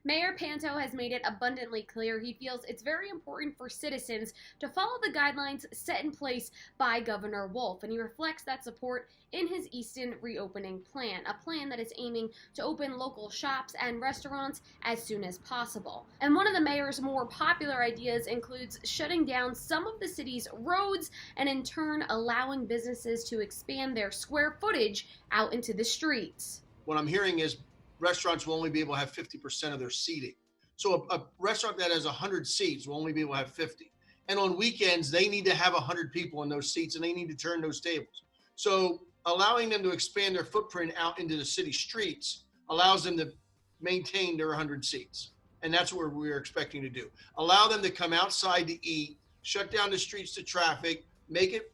Mayor Panto has made it abundantly clear he feels it's very important for citizens to follow the guidelines set in place by Governor Wolf, and he reflects that support in his Easton reopening plan, a plan that is aiming to open local shops and restaurants as soon as possible. And one of the mayor's more popular ideas includes shutting down some of the city's roads and in turn allowing businesses to expand their square footage out into the streets. What I'm hearing is restaurants will only be able to have 50% of their seating. So a restaurant that has 100 seats will only be able to have 50. And on weekends, they need to have 100 people in those seats and they need to turn those tables. So allowing them to expand their footprint out into the city streets allows them to maintain their 100 seats. And that's what we're expecting to do. Allow them to come outside to eat, shut down the streets to traffic, make it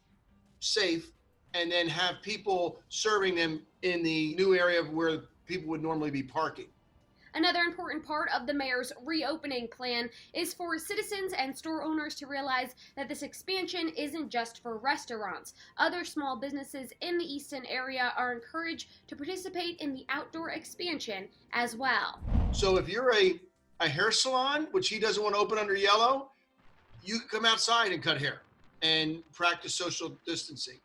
safe, and then have people serving them in the new area of where people would normally be parking. Another important part of the mayor's reopening plan is for citizens and store owners to realize that this expansion isn't just for restaurants. Other small businesses in the Easton area are encouraged to participate in the outdoor expansion as well. So if you're a hair salon, which he doesn't want to open under yellow, you can come outside and cut hair and practice social distancing.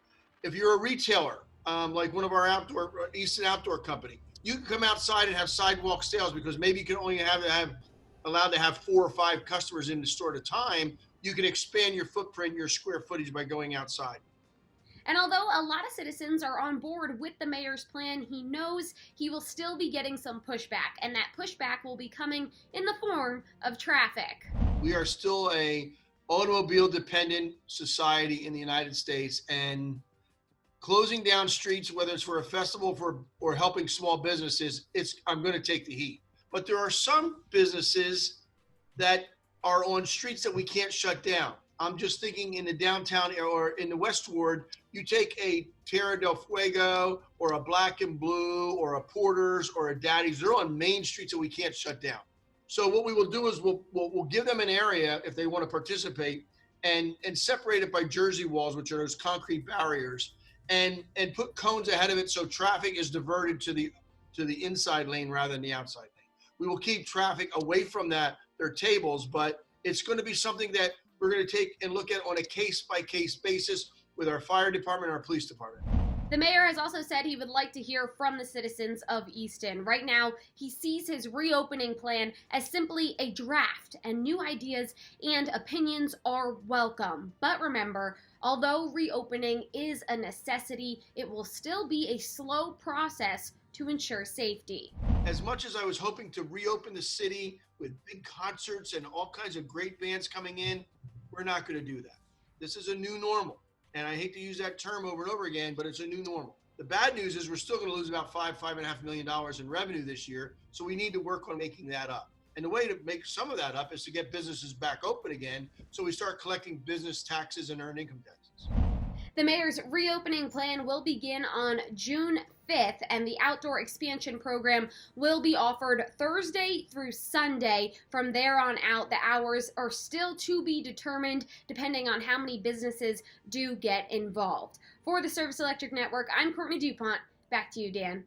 If you're a retailer, like one of our Easton Outdoor Company, you can come outside and have sidewalk sales because maybe you can only allowed to have 4 or 5 customers in the store at a time. You can expand your footprint, your square footage by going outside. And although a lot of citizens are on board with the mayor's plan, he knows he will still be getting some pushback, and that pushback will be coming in the form of traffic. We are still a automobile-dependent society in the United States, and closing down streets, whether it's for a festival or helping small businesses, I'm going to take the heat. But there are some businesses that are on streets that we can't shut down. I'm just thinking in the downtown or in the West Ward, you take a Tierra del Fuego or a Black and Blue or a Porter's or a Daddy's. They're on main streets that we can't shut down. So what we will do is we'll give them an area if they want to participate and separate it by jersey walls, which are those concrete barriers, and put cones ahead of it so traffic is diverted to the inside lane rather than the outside lane. We will keep traffic away from their tables, but it's going to be something that we're going to take and look at on a case-by-case basis with our fire department and our police department. The mayor has also said he would like to hear from the citizens of Easton. Right now, he sees his reopening plan as simply a draft, and new ideas and opinions are welcome. But remember, although reopening is a necessity, it will still be a slow process to ensure safety. As much as I was hoping to reopen the city with big concerts and all kinds of great bands coming in, we're not going to do that. This is a new normal. And I hate to use that term over and over again, but it's a new normal. The bad news is we're still going to lose about $5.5 million in revenue this year. So we need to work on making that up. And the way to make some of that up is to get businesses back open again. So we start collecting business taxes and earned income taxes. The mayor's reopening plan will begin on June 5th, and the outdoor expansion program will be offered Thursday through Sunday. From there on out, the hours are still to be determined depending on how many businesses do get involved. For the Service Electric Network, I'm Courtney DuPont. Back to you, Dan.